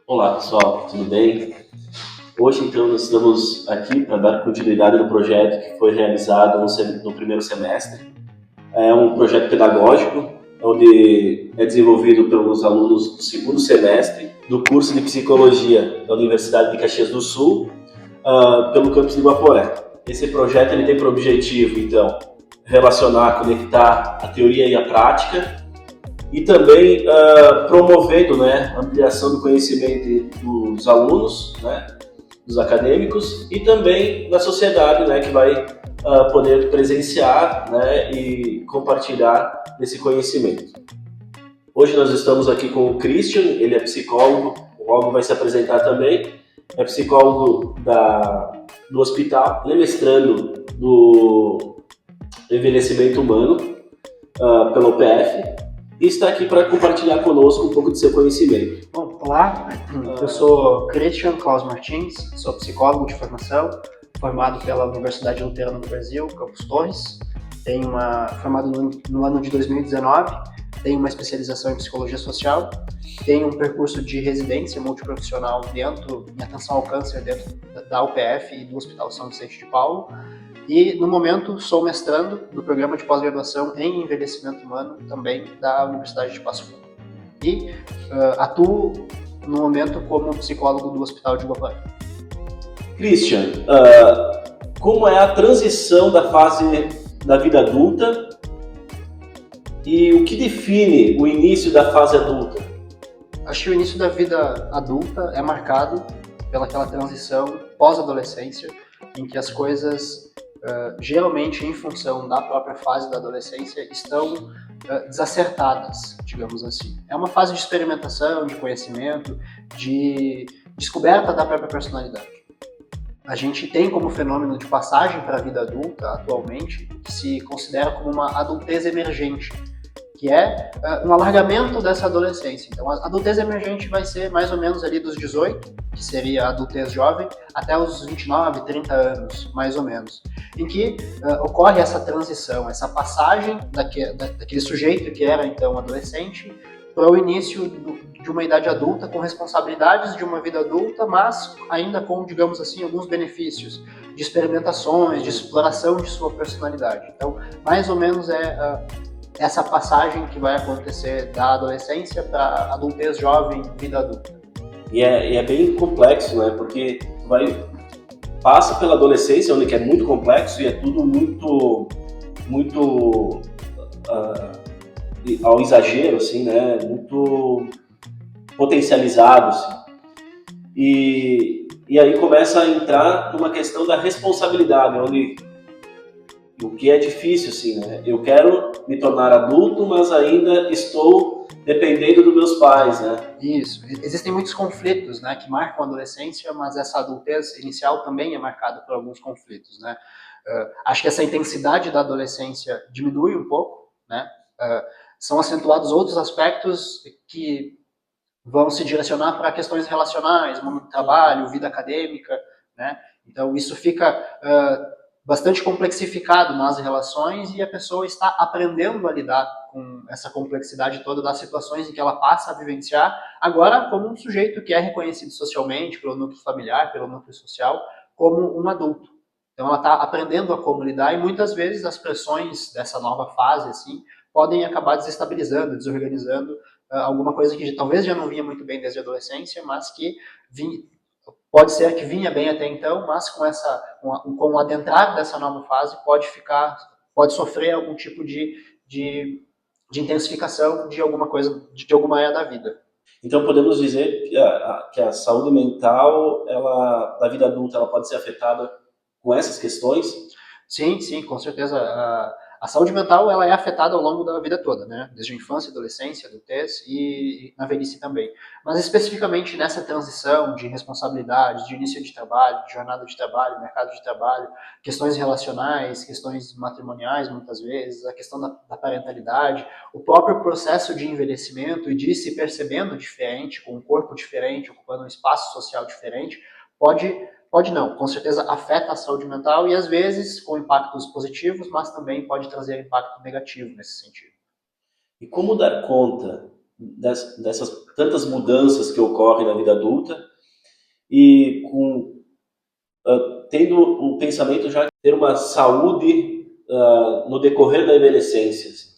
Olá pessoal, tudo bem? Hoje então nós estamos aqui para dar continuidade no projeto que foi realizado no primeiro semestre. É um projeto pedagógico onde é desenvolvido pelos alunos do segundo semestre do curso de Psicologia da Universidade de Caxias do Sul, pelo campus de Guaporé. Esse projeto ele tem por objetivo então relacionar, conectar a teoria e a prática e também promovendo, né, a ampliação do conhecimento dos alunos, né, dos acadêmicos e também da sociedade, né, que vai poder presenciar, né, e compartilhar esse conhecimento. Hoje nós estamos aqui com o Christian, ele é psicólogo, logo vai se apresentar também, é psicólogo do hospital, ele é mestrando do envelhecimento humano pela UPF, e está aqui para compartilhar conosco um pouco de seu conhecimento. Bom, olá, eu sou Christian Klaus Martins, sou psicólogo de formação, formado pela Universidade Luterana do Brasil, Campus Torres, formado no ano de 2019, tenho uma especialização em psicologia social, tenho um percurso de residência multiprofissional em atenção ao câncer dentro da UPF e do Hospital São Vicente de Paulo. E, no momento, sou mestrando do programa de pós-graduação em envelhecimento humano, também da Universidade de Passo Fundo. E atuo, no momento, como psicólogo do Hospital de Guaporé. Christian, como é a transição da fase da vida adulta e o que define o início da fase adulta? Acho que o início da vida adulta é marcado pelaquela transição pós-adolescência, em que as coisas... geralmente em função da própria fase da adolescência, estão desacertadas, digamos assim. É uma fase de experimentação, de conhecimento, de descoberta da própria personalidade. A gente tem como fenômeno de passagem para a vida adulta, atualmente, que se considera como uma adultez emergente, que é um alargamento dessa adolescência. Então, a adultez emergente vai ser mais ou menos ali dos 18, que seria a adultez jovem, até os 29, 30 anos, mais ou menos, em que ocorre essa transição, essa passagem daquele sujeito que era, então, adolescente, para o início de uma idade adulta, com responsabilidades de uma vida adulta, mas ainda com, digamos assim, alguns benefícios de experimentações, de exploração de sua personalidade. Então, mais ou menos essa passagem que vai acontecer da adolescência para adultez jovem, vida adulta. E é bem complexo, né? Porque passa pela adolescência, onde é muito complexo e é tudo muito ao exagero, assim, né? Muito potencializado, assim. E aí começa a entrar numa questão da responsabilidade, onde o que é difícil, assim, né? Eu quero me tornar adulto, mas ainda estou dependendo dos meus pais, né? Isso. Existem muitos conflitos, né, que marcam a adolescência, mas essa adultez inicial também é marcada por alguns conflitos, né? Acho que essa intensidade da adolescência diminui um pouco, né? São acentuados outros aspectos que vão se direcionar para questões relacionais, mundo do trabalho, vida acadêmica, né? Então isso fica bastante complexificado nas relações e a pessoa está aprendendo a lidar com essa complexidade toda das situações em que ela passa a vivenciar, agora como um sujeito que é reconhecido socialmente, pelo núcleo familiar, pelo núcleo social, como um adulto. Então ela está aprendendo a como lidar e muitas vezes as pressões dessa nova fase assim, podem acabar desestabilizando, desorganizando alguma coisa que talvez já não vinha muito bem desde a adolescência, mas que pode ser que vinha bem até então, mas com o adentrar dessa nova fase pode sofrer algum tipo de intensificação de alguma coisa, de alguma área da vida. Então podemos dizer que a saúde mental, da vida adulta, ela pode ser afetada com essas questões? Sim, com certeza. A saúde mental ela é afetada ao longo da vida toda, né? Desde a infância, adolescência, adultez e na velhice também. Mas especificamente nessa transição de responsabilidade, de início de trabalho, de jornada de trabalho, mercado de trabalho, questões relacionais, questões matrimoniais muitas vezes, a questão da parentalidade, o próprio processo de envelhecimento e de se percebendo diferente, com um corpo diferente, ocupando um espaço social diferente, pode não, com certeza afeta a saúde mental e às vezes com impactos positivos, mas também pode trazer impacto negativo nesse sentido. E como dar conta dessas tantas mudanças que ocorrem na vida adulta e tendo o pensamento já de ter uma saúde no decorrer da envelhecência. Assim.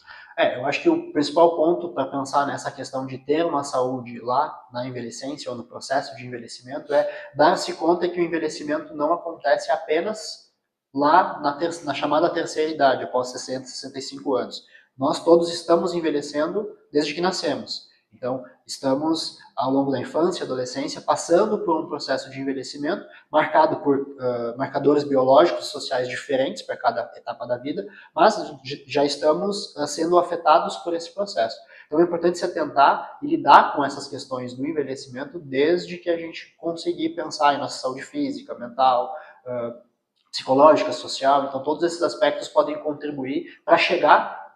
Eu acho que o principal ponto para pensar nessa questão de ter uma saúde lá na envelhecência ou no processo de envelhecimento é dar-se conta que o envelhecimento não acontece apenas lá na chamada terceira idade, após 60, 65 anos. Nós todos estamos envelhecendo desde que nascemos. Então, estamos, ao longo da infância, adolescência, passando por um processo de envelhecimento marcado por marcadores biológicos e sociais diferentes para cada etapa da vida, mas já estamos sendo afetados por esse processo. Então é importante se atentar e lidar com essas questões do envelhecimento desde que a gente conseguir pensar em nossa saúde física, mental, psicológica, social. Então todos esses aspectos podem contribuir para chegar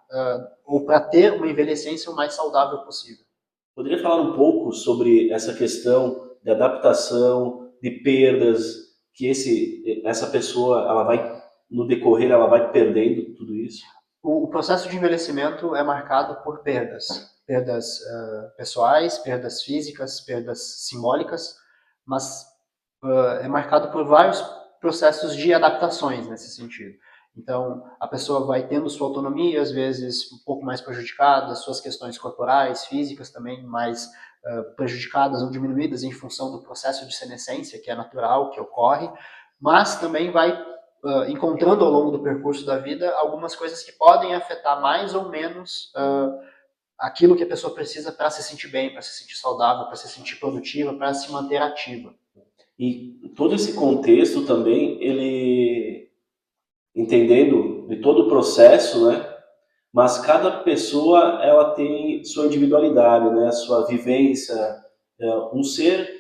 ou para ter uma envelhecência o mais saudável possível. Poderia falar um pouco sobre essa questão de adaptação, de perdas, que essa pessoa, ela vai, no decorrer, ela vai perdendo tudo isso? O processo de envelhecimento é marcado por perdas. Perdas pessoais, perdas físicas, perdas simbólicas, mas é marcado por vários processos de adaptações nesse sentido. Então, a pessoa vai tendo sua autonomia, às vezes um pouco mais prejudicada, suas questões corporais, físicas também mais prejudicadas ou diminuídas em função do processo de senescência, que é natural, que ocorre, mas também vai encontrando ao longo do percurso da vida algumas coisas que podem afetar mais ou menos aquilo que a pessoa precisa para se sentir bem, para se sentir saudável, para se sentir produtiva, para se manter ativa. E todo esse contexto também, ele entendendo de todo o processo, né? Mas cada pessoa ela tem sua individualidade, né? Sua vivência, um ser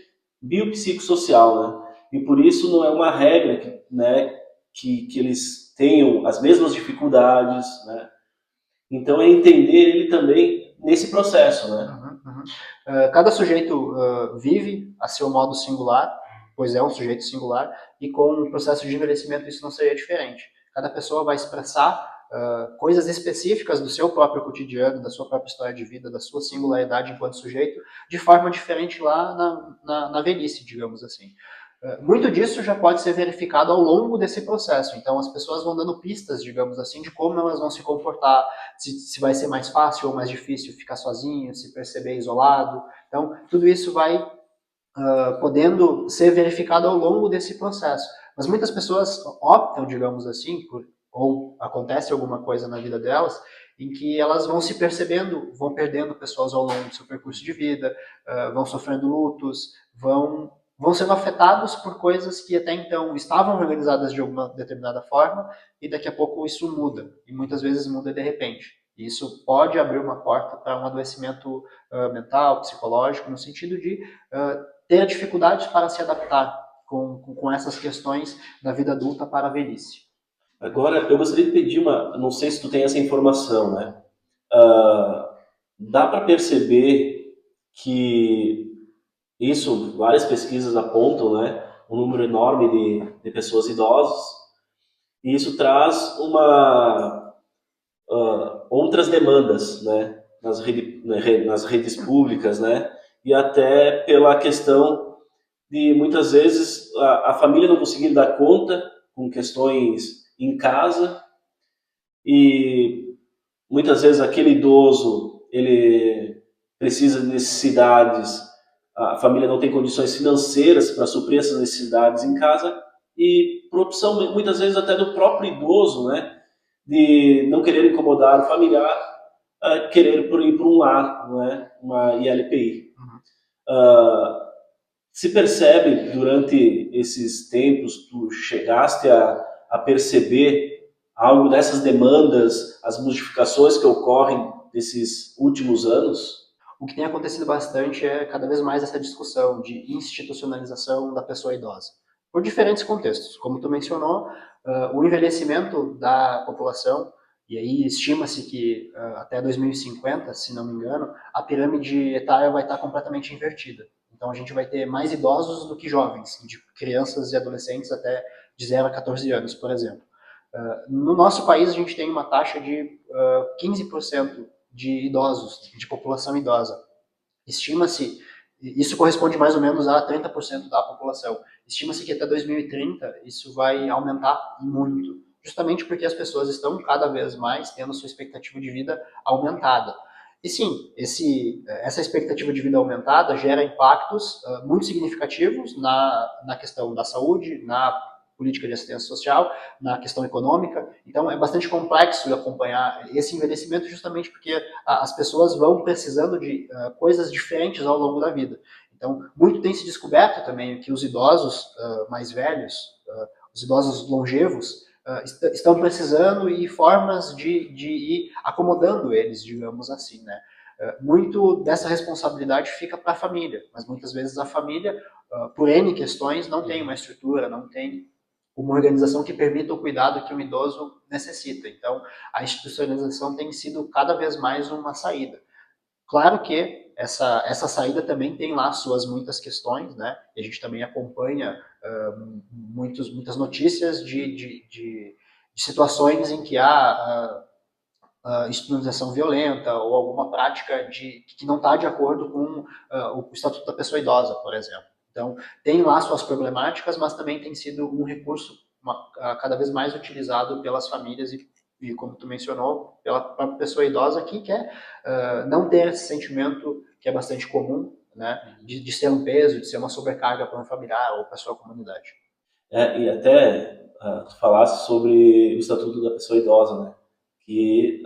biopsicossocial, né? E por isso não é uma regra, né? Que eles tenham as mesmas dificuldades, né? Então é entender ele também nesse processo, né? Cada sujeito vive a seu modo singular, pois é um sujeito singular, e com o processo de envelhecimento isso não seria diferente. Cada pessoa vai expressar coisas específicas do seu próprio cotidiano, da sua própria história de vida, da sua singularidade enquanto sujeito, de forma diferente lá na velhice, digamos assim. Muito disso já pode ser verificado ao longo desse processo. Então, as pessoas vão dando pistas, digamos assim, de como elas vão se comportar, se vai ser mais fácil ou mais difícil ficar sozinho, se perceber isolado. Então, tudo isso vai podendo ser verificado ao longo desse processo. Mas muitas pessoas optam, digamos assim, ou acontece alguma coisa na vida delas, em que elas vão se percebendo, vão perdendo pessoas ao longo do seu percurso de vida, vão sofrendo lutos, vão sendo afetados por coisas que até então estavam organizadas de alguma determinada forma e daqui a pouco isso muda, e muitas vezes muda de repente. E isso pode abrir uma porta para um adoecimento mental, psicológico, no sentido de ter dificuldades para se adaptar com essas questões da vida adulta para a velhice. Agora, eu gostaria de pedir não sei se tu tem essa informação, né? Dá para perceber que isso, várias pesquisas apontam, né? Um número enorme de pessoas idosas, e isso traz outras demandas, né? Nas redes públicas, né? E até pela questão de, muitas vezes, a família não conseguir dar conta com questões em casa e muitas vezes aquele idoso, ele precisa de necessidades, a família não tem condições financeiras para suprir essas necessidades em casa e por opção, muitas vezes até do próprio idoso, né, de não querer incomodar o familiar, querer ir para um lar, né, uma ILPI. Se percebe durante esses tempos, tu chegaste a perceber algo dessas demandas, as modificações que ocorrem nesses últimos anos? O que tem acontecido bastante é cada vez mais essa discussão de institucionalização da pessoa idosa, por diferentes contextos. Como tu mencionou, o envelhecimento da população, e aí estima-se que até 2050, se não me engano, a pirâmide etária vai estar completamente invertida. Então a gente vai ter mais idosos do que jovens, de crianças e adolescentes até de 0 a 14 anos, por exemplo. No nosso país a gente tem uma taxa de 15% de idosos, de população idosa. Estima-se, isso corresponde mais ou menos a 30% da população. Estima-se que até 2030 isso vai aumentar muito, justamente porque as pessoas estão cada vez mais tendo sua expectativa de vida aumentada. E sim, essa expectativa de vida aumentada gera impactos muito significativos na questão da saúde, na política de assistência social, na questão econômica. Então é bastante complexo acompanhar esse envelhecimento justamente porque as pessoas vão precisando de coisas diferentes ao longo da vida. Então, muito tem se descoberto também que os idosos mais velhos, os idosos longevos, estão precisando e formas de ir acomodando eles, digamos assim, né? Muito dessa responsabilidade fica para a família, mas muitas vezes a família, por N questões, não tem uma estrutura, não tem uma organização que permita o cuidado que o idoso necessita. Então, a institucionalização tem sido cada vez mais uma saída. Claro que essa saída também tem lá suas muitas questões, né? E a gente também acompanha muitas notícias de situações em que há institucionalização violenta ou alguma prática que não está de acordo com o Estatuto da Pessoa Idosa, por exemplo. Então, tem lá suas problemáticas, mas também tem sido um recurso cada vez mais utilizado pelas famílias e como tu mencionou, pela própria pessoa idosa que quer não ter esse sentimento que é bastante comum, né, de ser um peso, de ser uma sobrecarga para um familiar ou para a sua comunidade. E até tu falasse sobre o Estatuto da Pessoa Idosa, né? Que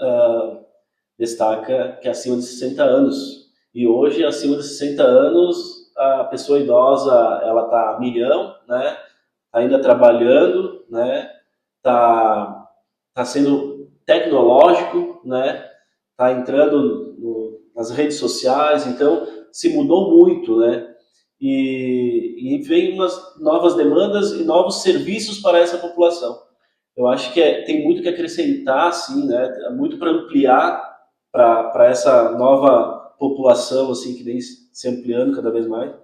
destaca que é acima de 60 anos. E hoje, acima de 60 anos, a pessoa idosa ela está a milhão, né? Tá ainda trabalhando, né? Tá sendo tecnológico, né? Tá entrando nas redes sociais, então se mudou muito, né? E vem umas novas demandas e novos serviços para essa população. Eu acho que tem muito que acrescentar, sim, né? Muito para ampliar para essa nova população, assim, que vem se ampliando cada vez mais.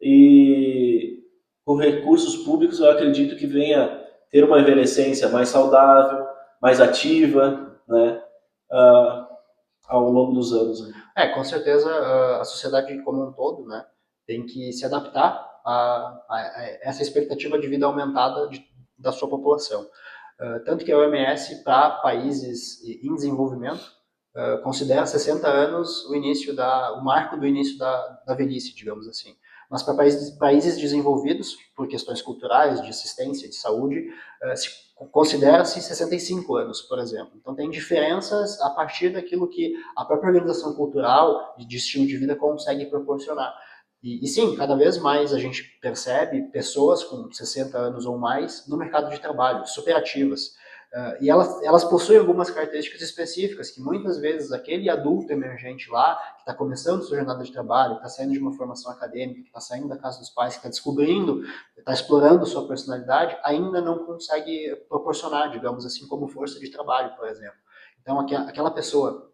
E com recursos públicos, eu acredito que venha ter uma envelhecência mais saudável, mais ativa, né? Uh, ao longo dos anos. Com certeza a sociedade como um todo, né, tem que se adaptar a essa expectativa de vida aumentada da sua população. Tanto que a OMS, para países em desenvolvimento, considera 60 anos o marco do início da velhice, digamos assim. Mas para países desenvolvidos, por questões culturais, de assistência, de saúde, considera-se 65 anos, por exemplo. Então tem diferenças a partir daquilo que a própria organização cultural de estilo de vida consegue proporcionar. E sim, cada vez mais a gente percebe pessoas com 60 anos ou mais no mercado de trabalho, superativas. E elas possuem algumas características específicas que muitas vezes aquele adulto emergente lá, que está começando sua jornada de trabalho, que está saindo de uma formação acadêmica, que está saindo da casa dos pais, que está descobrindo, está explorando sua personalidade, ainda não consegue proporcionar, digamos assim, como força de trabalho, por exemplo. Então, aquela pessoa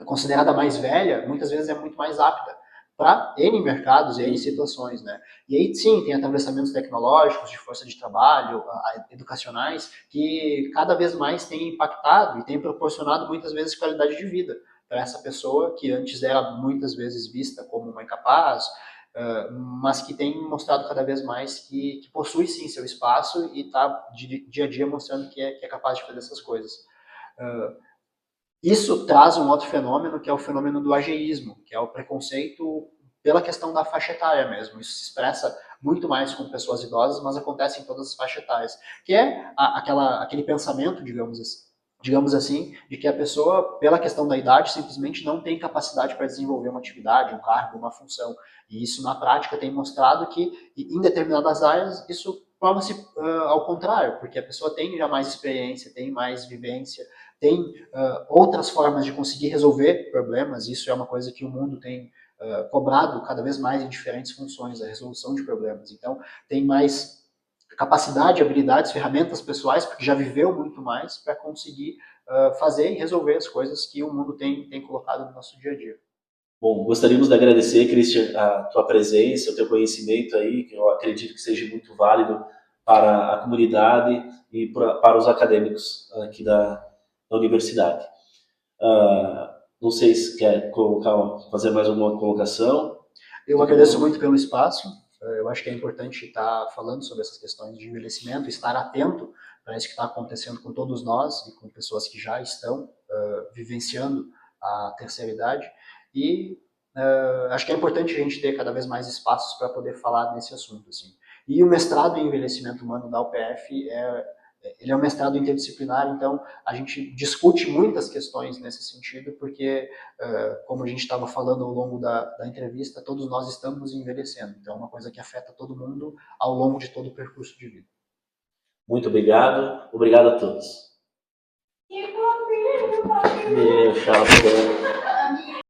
considerada mais velha, muitas vezes é muito mais apta para N mercados e N situações, né? E aí, sim, tem atravessamentos tecnológicos, de força de trabalho, educacionais, que cada vez mais têm impactado e têm proporcionado muitas vezes qualidade de vida para essa pessoa que antes era muitas vezes vista como uma incapaz, mas que tem mostrado cada vez mais que possui sim seu espaço e está dia a dia mostrando que é capaz de fazer essas coisas. Isso traz um outro fenômeno, que é o fenômeno do ageísmo, que é o preconceito pela questão da faixa etária mesmo. Isso se expressa muito mais com pessoas idosas, mas acontece em todas as faixas etárias, que é aquele pensamento, digamos assim, de que a pessoa, pela questão da idade, simplesmente não tem capacidade para desenvolver uma atividade, um cargo, uma função. E isso, na prática, tem mostrado que, em determinadas áreas, isso prova-se ao contrário, porque a pessoa tem já mais experiência, tem mais vivência, tem outras formas de conseguir resolver problemas. Isso é uma coisa que o mundo tem cobrado cada vez mais em diferentes funções, a resolução de problemas. Então, tem mais capacidade, habilidades, ferramentas pessoais, porque já viveu muito mais para conseguir fazer e resolver as coisas que o mundo tem colocado no nosso dia a dia. Bom, gostaríamos de agradecer, Christian, a tua presença, o teu conhecimento aí, que eu acredito que seja muito válido para a comunidade e para os acadêmicos aqui da universidade. Não sei se quer fazer mais alguma colocação. Eu agradeço muito pelo espaço. Eu acho que é importante estar falando sobre essas questões de envelhecimento, estar atento para isso que está acontecendo com todos nós e com pessoas que já estão vivenciando a terceira idade. E acho que é importante a gente ter cada vez mais espaços para poder falar nesse assunto. Assim. E o mestrado em envelhecimento humano da UPF ele é um mestrado interdisciplinar, então a gente discute muitas questões nesse sentido, porque, como a gente estava falando ao longo da entrevista, todos nós estamos envelhecendo. Então é uma coisa que afeta todo mundo ao longo de todo o percurso de vida. Muito obrigado. Obrigado a todos. Meu chapéu.